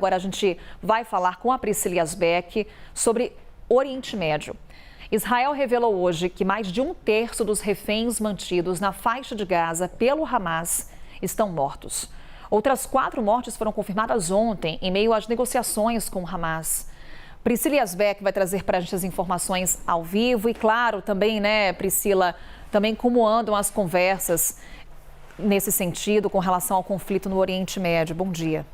Agora a gente vai falar com a Priscila Yazbek sobre Oriente Médio. Israel revelou hoje que mais de um terço dos reféns mantidos na faixa de Gaza pelo Hamas estão mortos. Outras 4 mortes foram confirmadas ontem em meio às negociações com o Hamas. Priscila Yazbek vai trazer para a gente as informações ao vivo e, claro, também, Priscila, também como andam as conversas nesse sentido com relação ao conflito no Oriente Médio. Bom dia.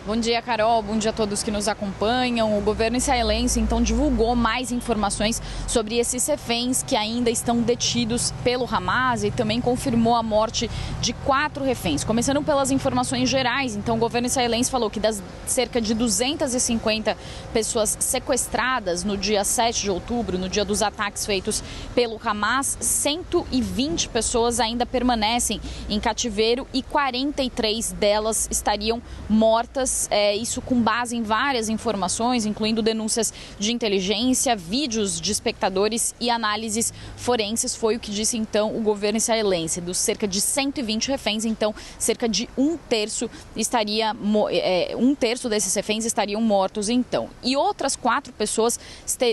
Bom dia, Carol. Bom dia a todos que nos acompanham. O governo israelense, então, divulgou mais informações sobre esses reféns que ainda estão detidos pelo Hamas e também confirmou a morte de 4 reféns. Começando pelas informações gerais, então, o governo israelense falou que das cerca de 250 pessoas sequestradas no dia 7 de outubro, no dia dos ataques feitos pelo Hamas, 120 pessoas ainda permanecem em cativeiro e 43 delas estariam mortas. Isso com base em várias informações, incluindo denúncias de inteligência, vídeos de espectadores e análises forenses, foi o que disse então o governo israelense. Dos cerca de 120 reféns, então cerca de um terço desses reféns estariam mortos então. E outras 4 pessoas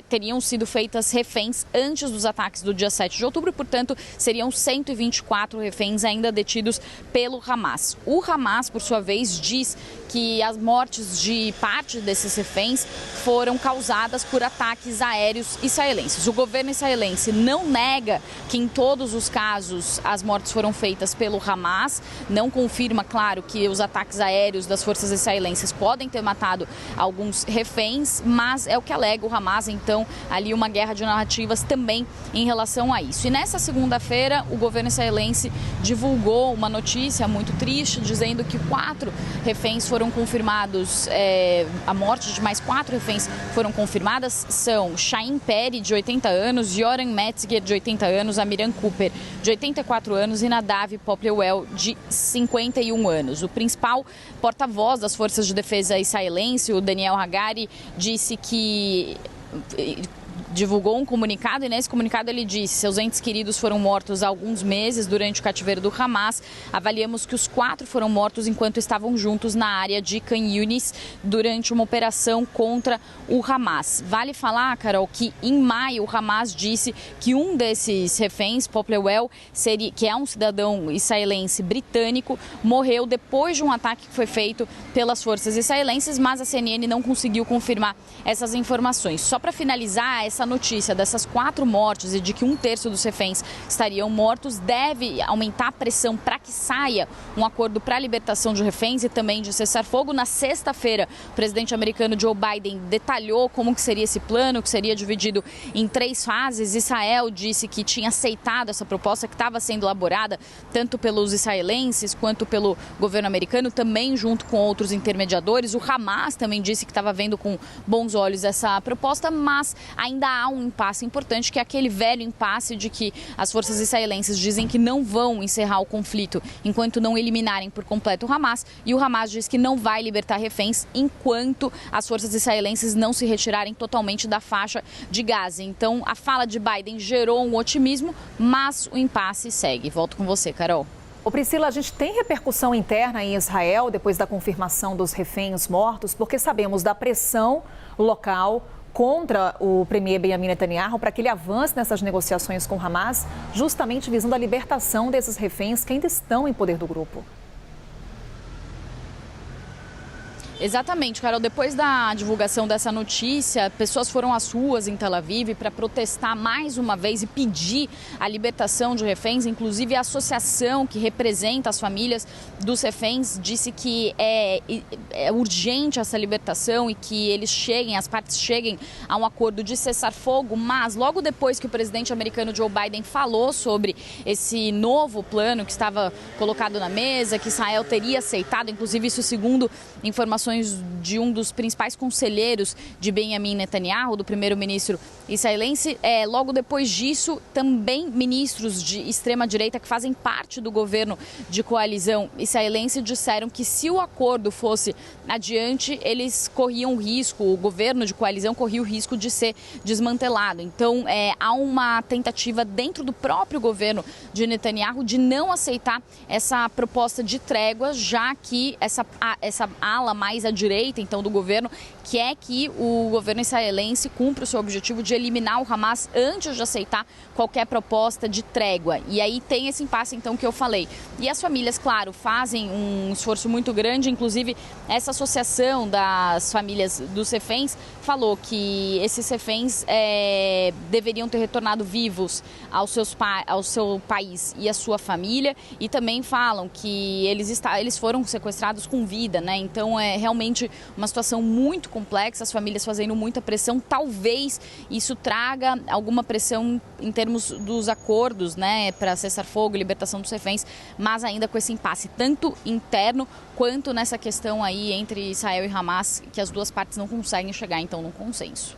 teriam sido feitas reféns antes dos ataques do dia 7 de outubro, portanto seriam 124 reféns ainda detidos pelo Hamas. O Hamas, por sua vez, diz que as mortes de parte desses reféns foram causadas por ataques aéreos israelenses. O governo israelense não nega que em todos os casos as mortes foram feitas pelo Hamas, não confirma, claro, que os ataques aéreos das forças israelenses podem ter matado alguns reféns, mas é o que alega o Hamas, então, ali uma guerra de narrativas também em relação a isso. E nessa segunda-feira, o governo israelense divulgou uma notícia muito triste, dizendo que 4 reféns foram confirmados, a morte de mais 4 reféns foram confirmadas, são Shahin Peri, de 80 anos, Yoram Metzger, de 80 anos, Amiram Cooper, de 84 anos e Nadav Poplewell, de 51 anos. O principal porta-voz das Forças de Defesa israelense, o Daniel Hagari, disse que divulgou um comunicado e nesse comunicado ele disse: seus entes queridos foram mortos há alguns meses durante o cativeiro do Hamas. Avaliamos que os 4 foram mortos enquanto estavam juntos na área de Khan Yunis durante uma operação contra o Hamas. Vale falar, Carol, que em maio o Hamas disse que um desses reféns, Poplewell, que é um cidadão israelense britânico, morreu depois de um ataque que foi feito pelas forças israelenses, mas a CNN não conseguiu confirmar essas informações. Só para finalizar, essa notícia dessas 4 mortes e de que um terço dos reféns estariam mortos deve aumentar a pressão para que saia um acordo para a libertação de reféns e também de cessar-fogo. Na sexta-feira, o presidente americano Joe Biden detalhou como que seria esse plano, que seria dividido em 3 fases. Israel disse que tinha aceitado essa proposta que estava sendo elaborada tanto pelos israelenses quanto pelo governo americano, também junto com outros intermediadores. O Hamas também disse que estava vendo com bons olhos essa proposta, mas ainda há um impasse importante, que é aquele velho impasse de que as forças israelenses dizem que não vão encerrar o conflito enquanto não eliminarem por completo o Hamas, e o Hamas diz que não vai libertar reféns enquanto as forças israelenses não se retirarem totalmente da faixa de Gaza. Então, a fala de Biden gerou um otimismo, mas o impasse segue. Volto com você, Carol. Priscila, a gente tem repercussão interna em Israel depois da confirmação dos reféns mortos, porque sabemos da pressão local contra o premier Benjamin Netanyahu para que ele avance nessas negociações com o Hamas, justamente visando a libertação desses reféns que ainda estão em poder do grupo. Exatamente, Carol. Depois da divulgação dessa notícia, pessoas foram às ruas em Tel Aviv para protestar mais uma vez e pedir a libertação de reféns. Inclusive, a associação que representa as famílias dos reféns disse que é urgente essa libertação e que as partes cheguem a um acordo de cessar-fogo. Mas logo depois que o presidente americano Joe Biden falou sobre esse novo plano que estava colocado na mesa, que Israel teria aceitado, inclusive isso segundo informações declarações de um dos principais conselheiros de Benjamin Netanyahu, do primeiro-ministro israelense. Logo depois disso, também ministros de extrema-direita que fazem parte do governo de coalizão israelense disseram que se o acordo fosse adiante, eles corriam o risco, o governo de coalizão corria o risco de ser desmantelado. Então, há uma tentativa dentro do próprio governo de Netanyahu de não aceitar essa proposta de trégua, já que essa ala mais à direita, então, do governo, quer que o governo israelense cumpra o seu objetivo de eliminar o Hamas antes de aceitar qualquer proposta de trégua. E aí tem esse impasse, então, que eu falei. E as famílias, claro, fazem um esforço muito grande, inclusive essa associação das famílias dos reféns falou que esses reféns deveriam ter retornado vivos ao seu país e à sua família, e também falam que eles foram sequestrados com vida, né? Então é realmente uma situação muito complexa, as famílias fazendo muita pressão. Talvez isso traga alguma pressão em termos dos acordos, né, para cessar fogo e libertação dos reféns, mas ainda com esse impasse tanto interno quanto nessa questão aí entre Israel e Hamas, que as duas partes não conseguem chegar então num consenso.